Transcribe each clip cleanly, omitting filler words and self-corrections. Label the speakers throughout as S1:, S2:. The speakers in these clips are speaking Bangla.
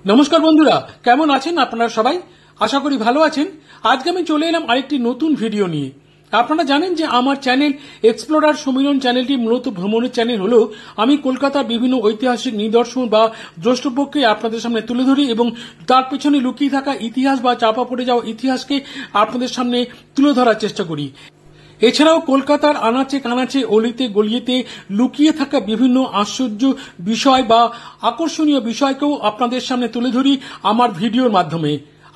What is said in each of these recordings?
S1: নমস্কার বন্ধুরা, কেমন আছেন আপনারা সবাই? আশা করি ভালো আছেন। আজকে আমি চলে এলাম আরেকটি নতুন ভিডিও নিয়ে। আপনারা জানেন যে আমার চ্যানেল এক্সপ্লোরার সমীরণ চ্যানেলটি মূলত ভ্রমণের চ্যানেল হলেও আমি কলকাতার বিভিন্ন ঐতিহাসিক নিদর্শন বা দ্রষ্টব্যকে আপনাদের সামনে তুলে ধরি এবং তার পেছনে লুকিয়ে থাকা ইতিহাস বা চাপা পড়ে যাওয়া ইতিহাসকে আপনাদের সামনে তুলে ধরার চেষ্টা করি। এছাড়াও কলকাতার আনাচে কানাচে অলিতে গলিয়েতে লুকিয়ে থাকা বিভিন্ন আশ্চর্য বিষয় বা আকর্ষণীয় বিষয়কেও আপনাদের সামনে তুলে ধরি আমার ভিডিওর মাধ্যমে।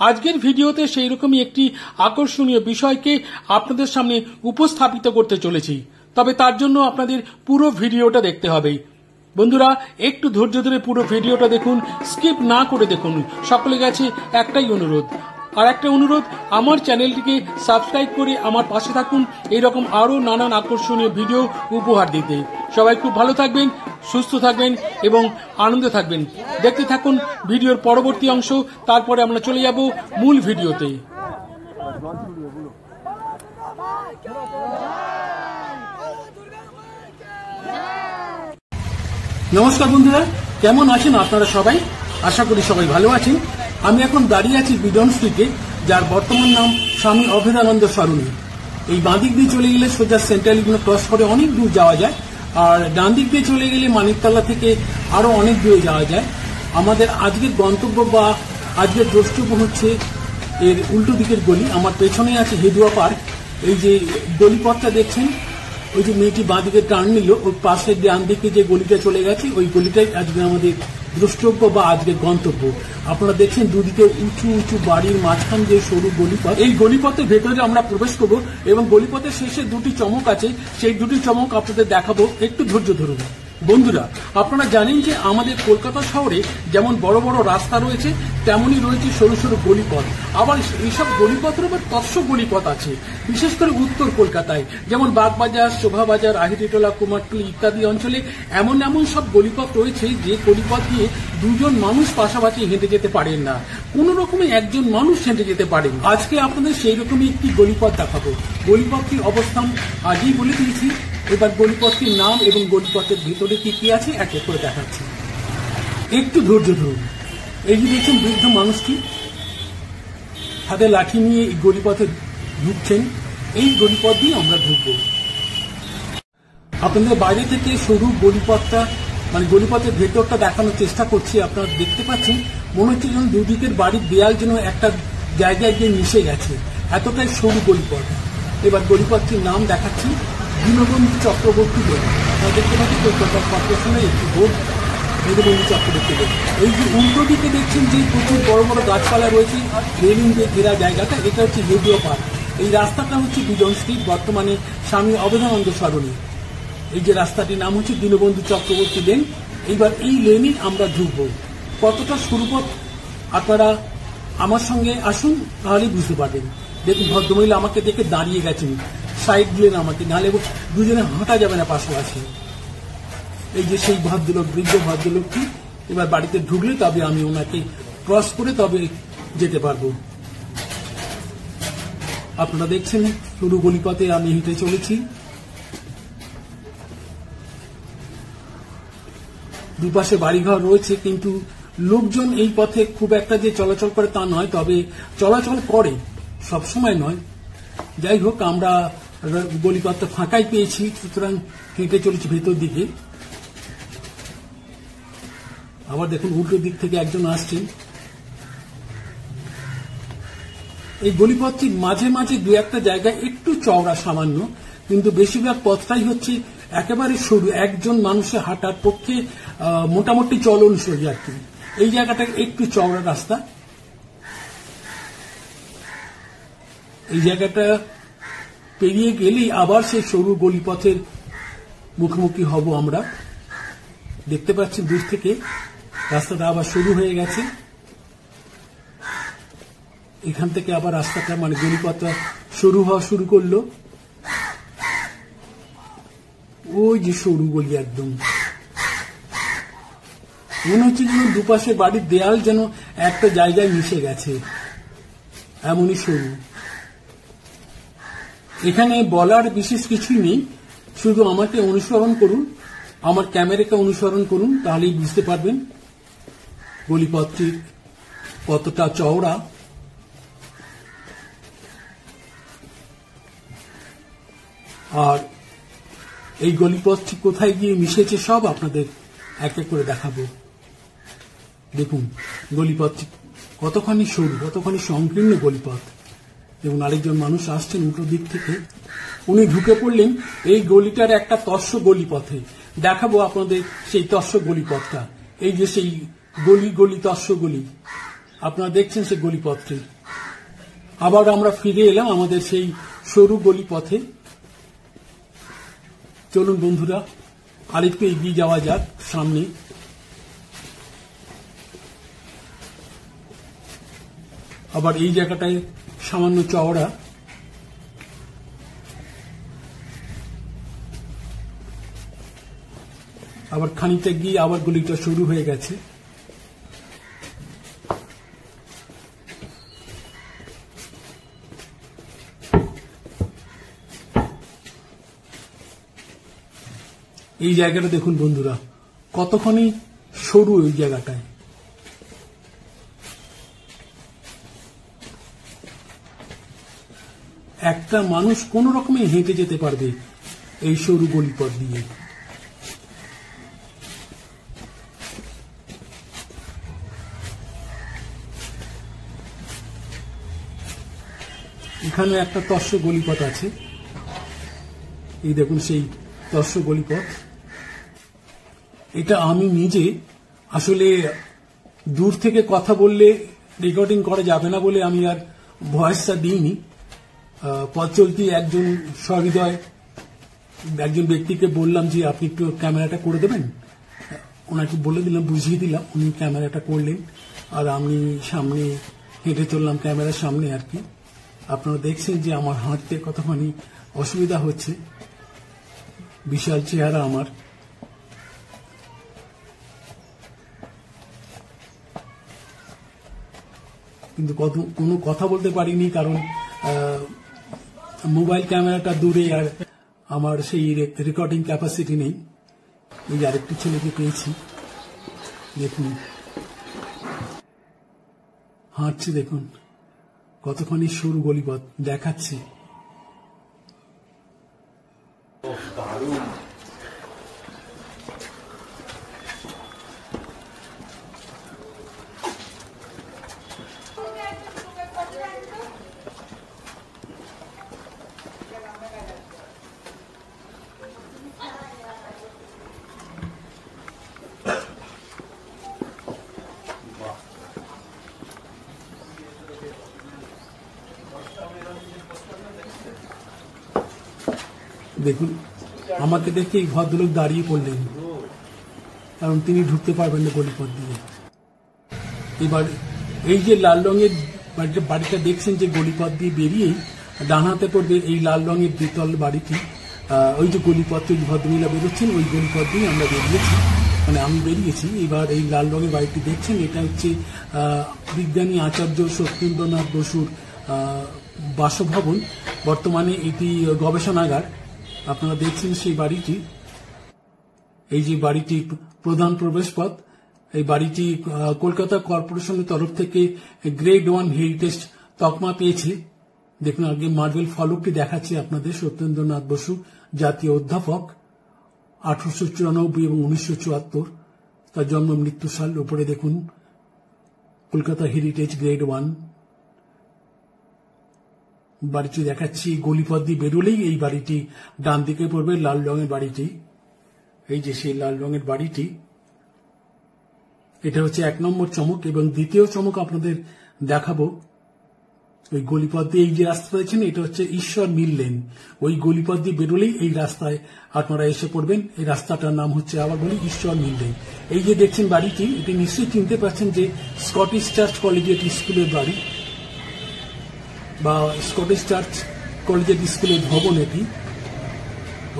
S1: আজকের ভিডিওতে সেই রকমই একটি আকর্ষণীয় বিষয়কে আপনাদের সামনে উপস্থাপিত করতে চলেছি। তবে তার জন্য আপনাদের পুরো ভিডিওটা দেখতে হবে। বন্ধুরা, একটু ধৈর্য ধরে পুরো ভিডিওটা দেখুন, স্কিপ না করে দেখুন। সকলের কাছে একটাই অনুরোধ, আর একটা অনুরোধ, আমার চ্যানেলটিকে সাবস্ক্রাইব করে আমার পাশে থাকুন এইরকম আরো নানান আকর্ষণীয় ভিডিও উপহার দিতে। সবাই খুব ভালো থাকবেন, সুস্থ থাকবেন এবং আনন্দে থাকবেন। দেখতে থাকুন ভিডিওর পরবর্তী অংশ, তারপরে আমরা চলে যাব মূল ভিডিওতে। নমস্কার বন্ধুরা, কেমন আছেন আপনারা সবাই? আশা করি সবাই ভালো আছেন। আমি এখন দাঁড়িয়ে আছি বিডন স্ট্রিটে, যার বর্তমান নাম স্বামী অভেদানন্দ সরণি। এই বাঁদিক দিয়ে চলে গেলে সোজা সেন্ট্রাল ইগনো ক্রস করে অনেক দূর যাওয়া যায়, আর ডান দিক দিয়ে চলে গেলে মানিকতলা থেকে আরো অনেক দূরে যাওয়া যায়। আমাদের আজকের গন্তব্য বা আজকের দ্রষ্টব্য হচ্ছে এর উল্টো দিকের গলি। আমার পেছনে আছে হেদুয়া পার্ক। এই যে গলিপথটা দেখছেন, ওই যে মেয়েটি বাঁ দিকে টার্ন নিল, ওই পাশের ডান দিকে যে গলিটা চলে গেছে, ওই গলিটাই আজকে আমাদের দ্রষ্টব্য বা আজকের গন্তব্য। আপনারা দেখছেন দুদিকে উঁচু উঁচু বাড়ির মাঝখান যে সরু গলিপথ, এই গলিপথের ভেতরে আমরা প্রবেশ করব এবং গলিপথের শেষে দুটি চমক আছে, সেই দুটি চমক আপনাদের দেখাবো। একটু ধৈর্য ধরুন। বন্ধুরা, আপনারা জানেন যে আমাদের কলকাতা শহরে যেমন বড় বড় রাস্তা রয়েছে, তেমনই রয়েছে সরু সরু গলিপথ। আবার এইসব গলিপথের আবার তৎস গলিপথ আছে, বিশেষ করে উত্তর কলকাতায়, যেমন বাগবাজার, শোভাবাজার, আহিরিটোলা, কুমারটুলি ইত্যাদি অঞ্চলে এমন এমন সব গলিপথ রয়েছে যে গলিপথ দিয়ে দুজন মানুষ পাশাপাশি হেঁটে যেতে পারেন না, কোন রকমে একজন মানুষ হেঁটে যেতে পারেন। আজকে আপনাদের সেই রকমই একটি গলিপথ দেখাবো। গলিপথটির অবস্থান আগেই বলে দিয়েছি, এবার গলিপথটির নাম এবং গলিপথের ভিতরে কি কি আছে এক এক করে দেখাচ্ছি। একটু ধৈর্য ধরুন। এই যে দেখছেন বৃদ্ধ মানুষটি হাতে লাঠি নিয়ে এই গলিপথে ঢুকছেন, এই গলিপথ দিয়ে আমরা ঢুকবো। আপনাদের বাইরে থেকে সরু গলিপথটা মানে গলিপথের ভেতরটা দেখানোর চেষ্টা করছি। আপনারা দেখতে পাচ্ছেন মনে হচ্ছে যেন দুদিকের বাড়ির দেয়াল যেন একটা জায়গায় গিয়ে মিশে গেছে, এতটাই সরু গলিপথ। এবার গলিপথটির নাম দেখাচ্ছি, দীনবন্ধু চক্রবর্তী লেন। আপনারা দেখতে পাচ্ছেন কলকাতা কর্পোরেশনের একটি বোর্ড, দীনবন্ধু চক্রবর্তী লেন। এই যে উল্টো দিকে দেখছেন যে প্রচুর বড় বড় গাছপালা রয়েছে, রেলিং দিয়ে ঘেরা জায়গাটা, এটা হচ্ছে হেদুয়া পার্ক। এই রাস্তাটা হচ্ছে বিডন স্ট্রিট, বর্তমানে স্বামী অভেদানন্দ সরণি। এই যে রাস্তাটির নাম হচ্ছে দীনবন্ধু চক্রবর্তী লেন। এইবার এই লেনে আমরা ঢুকবো। কতটা সরুপথ আপনারা আমার সঙ্গে আসুন, তাহলেই বুঝতে পারবেন। দেখুন ভদ্রমহিলা আমাকে দেখে দাঁড়িয়ে গেছেন, সাইড দিলেন আমাকে, নাহলে দুজনে হাঁটা যাবে না পাশাপাশি। এই যে সেই ভদ্রলোক, বৃদ্ধ ভদ্রলোকটি এবার বাড়িতে ঢুকলে তবে আমি ওনাকে ক্রস করে তবে যেতে পারবো। আপনারা দেখছেন সরু গলিপথে আমি হেঁটে চলেছি। দুপাশে বাড়িঘর রয়েছে, কিন্তু লোকজন এই পথে খুব একটা যে চলাচল করে তা নয়, তবে চলাচল করে, সবসময় নয়। যাই হোক, আমরা গলিপথটা ফাঁকাই পেয়েছি, সুতরাং হেঁটে চলেছি ভেতর দিকে। আবার দেখুন উল্টো দিক থেকে একজন আসছেন। এই গলিপথটি মাঝে মাঝে দু একটা জায়গায় একটু চওড়া সামান্য, কিন্তু বেশিরভাগ পথটাই হচ্ছে একেবারে সরু, একজন মানুষের হাঁটার পক্ষে মোটামুটি চলনসই আর কি। এই জায়গাটা একটু চওড়া রাস্তা। এই জায়গাটা পেরিয়ে গেলেই আবার সেই সরু গলিপথের মুখোমুখি হব আমরা। দেখতে পাচ্ছি দূর থেকে রাস্তাটা আবার শুরু হয়ে গেছে। এখান থেকে আবার রাস্তাটা মানে গলিপথটা শুরু হওয়া শুরু করলো। ওই যে সরু গলি, একদম মনে হচ্ছে যেন দুপাশে বাড়ির দেয়াল যেন একটা জায়গায় মিশে গেছে, এমনই সরু। এখানে বলার বিশেষ কিছুই নেই, শুধু আমাকে অনুসরণ করুন, আমার ক্যামেরাকে অনুসরণ করুন, তাহলেই বুঝতে পারবেন গলিপথটির কতটা চওড়া। আর এই গলিপথটি কোথায় গিয়ে মিশেছে সব আপনাদের এক এক করে দেখাবো। দেখুন গলিপথটি কতখানি সরু, কতখানি সংকীর্ণ গলিপথ। এবং আরেকজন মানুষ আসছেন উল্টো দিক থেকে, উনি ঢুকে পড়লেন এই গলিটার একটা তস্য গলিপথে। দেখাবো আপনাদের সেই তস্য গলিপথটা। এই যে সেই গলি তস্য গলি আপনারা দেখছেন, সেই গলিপথটি। আবার আমরা ফিরে এলাম আমাদের সেই সরু গলিপথে। চলুন বন্ধুরা আরেকটু এগিয়ে যাওয়া যাক সামনে। আবার এই জায়গাটায় সামান্য চওড়া। আবার খানিকটা গিয়ে আবার গলিটা শুরু হয়ে গেছে। এই জায়গাটা দেখুন বন্ধুরা কতখানি সরু। এই জায়গাটায় একটা মানুষ কোন রকমে হেঁটে যেতে পারবে এই সরু গলিপথ দিয়ে। এখানে একটা তস্য গলিপথ আছে। এই দেখুন সেই তস্য গলিপথ। এটা আমি নিজে আসলে দূর থেকে কথা বললে রেকর্ডিং করা যাবে না বলে আমি আর ভয়েসটা দিইনি। পথ চলতি একজন সহৃদয় একজন ব্যক্তিকে বললাম যে আপনি একটু ক্যামেরাটা করে দেবেন। ওনাকে বলে দিলাম, বুঝিয়ে দিলাম, উনি ক্যামেরাটা করলেন। আর আমি সামনে হেঁটে চললাম ক্যামেরার সামনে আর কি। আপনারা দেখছেন যে আমার হাঁটতে কতখানি অসুবিধা হচ্ছে। বিশাল চেহারা আমার। কিন্তু কোনো কথা বলতে পারিনি, কারণ মোবাইল ক্যামেরাটা দূরে আর আমার সেই রেকর্ডিং ক্যাপাসিটি নেই। এই আরেকটি ছেলেকে পেয়েছি, দেখুন হাঁটছে, দেখুন কতখানি সরু গলিপথ দেখাচ্ছে। দেখুন আমাকে দেখে এই ভদ্রলোক দাঁড়িয়ে পড়লেন, কারণ তিনি ঢুকতে পারবেন না গলিপথ দিয়ে। এবার এই যে লাল রঙের বাড়িটা দেখছেন, যে গলিপথ দিয়ে বেরিয়েই ডান হাতে পড়বে এই লাল রঙের দ্বিতল বাড়িটি। ওই যে গলিপথ ওই ভদ্রমহিলা বেরোচ্ছেন, ওই গলিপথ দিয়ে আমরা বেরিয়েছি, মানে আমি বেরিয়েছি। এবার এই লাল রঙের বাড়িটি দেখছেন, এটা হচ্ছে বিজ্ঞানী আচার্য সত্যেন্দ্রনাথ বসুর বাসভবন। বর্তমানে এটি গবেষণাগার। আপনারা দেখছেন সেই বাড়িটি। এই যে বাড়িটি প্রধান প্রবেশপথ। এই বাড়িটি কলকাতা কর্পোরেশনের তরফ থেকে গ্রেড 1 হেরিটেজ তকমা পেয়েছে। দেখুন আগে মার্বেল ফলকটি দেখাচ্ছে আপনাদের। সত্যেন্দ্রনাথ বসু জাতীয় অধ্যাপক, 1894 এবং 1974 তার জন্ম মৃত্যু সাল। উপরে দেখুন কলকাতা হেরিটেজ গ্রেড 1 বাড়িটি দেখাচ্ছি। গলিপথ দিয়ে বেরোলেই এই বাড়িটি ডান দিকে পড়বে, লাল রঙের বাড়িটি। এই যে সেই লাল রঙের বাড়িটি। এটা হচ্ছে 1 নম্বর চমক। এবং দ্বিতীয় চমক আপনাদের দেখাবো। ওই গলিপথ দিয়ে এই যে রাস্তা দেখছেন, এটা হচ্ছে ঈশ্বর মিল লেন। ওই গলিপথ দিয়ে বেরোলেই এই রাস্তায় আপনারা এসে পড়বেন। এই রাস্তাটার নাম হচ্ছে, আবার বলি, ঈশ্বর মিল লেন। এই যে দেখছেন বাড়িটি, এটি নিশ্চয়ই চিনতে পারছেন যে স্কটিশ চার্চ কলেজিয়েট স্কুলের বাড়ি বা স্কটিশ চার্চ কলেজিয়েট স্কুলের ভবন এটি।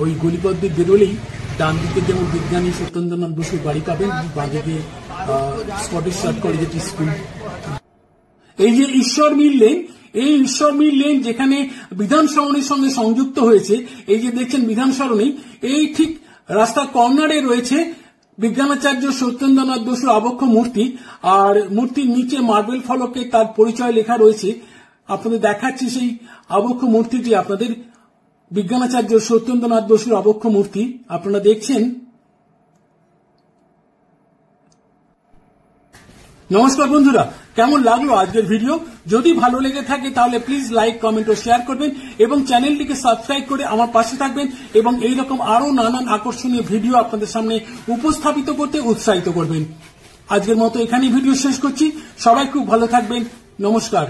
S1: ওই গলিপথ দিয়ে বেরোলেই ডান দিকে যেমন বিজ্ঞানী সত্যেন্দ্রনাথ বসুর বাড়ি পাবেন, বাঁ দিকে স্কটিশ চার্চ কলেজিয়েট স্কুল। এই যে ঈশ্বর মিল লেন, এই ঈশ্বর মিল লেন যেখানে বিধান সরণির সঙ্গে সংযুক্ত হয়েছে। এই যে দেখছেন বিধান সরণি, এই ঠিক রাস্তার কর্নারে রয়েছে বিজ্ঞানাচার্য সত্যেন্দ্রনাথ বসুর আবক্ষ মূর্তি, আর মূর্তির নিচে মার্বেল ফলকে তার পরিচয় লেখা রয়েছে। আপনাদের দেখাচ্ছি সেই আবক্ষ মূর্তিটি আপনাদের, বিজ্ঞানাচার্য সত্যেন্দ্রনাথ বসুর আবক্ষ মূর্তি আপনারা দেখছেন। নমস্কার বন্ধুরা, কেমন লাগলো আজকের ভিডিও? যদি ভালো লেগে থাকে তাহলে প্লিজ লাইক, কমেন্ট ও শেয়ার করবেন এবং চ্যানেলটিকে সাবস্ক্রাইব করে আমার পাশে থাকবেন এবং এইরকম আরো নানান আকর্ষণীয় ভিডিও আপনাদের সামনে উপস্থাপিত করতে উৎসাহিত করবেন। আজকের মতো এখানেই ভিডিও শেষ করছি। সবাই খুব ভালো থাকবেন। নমস্কার।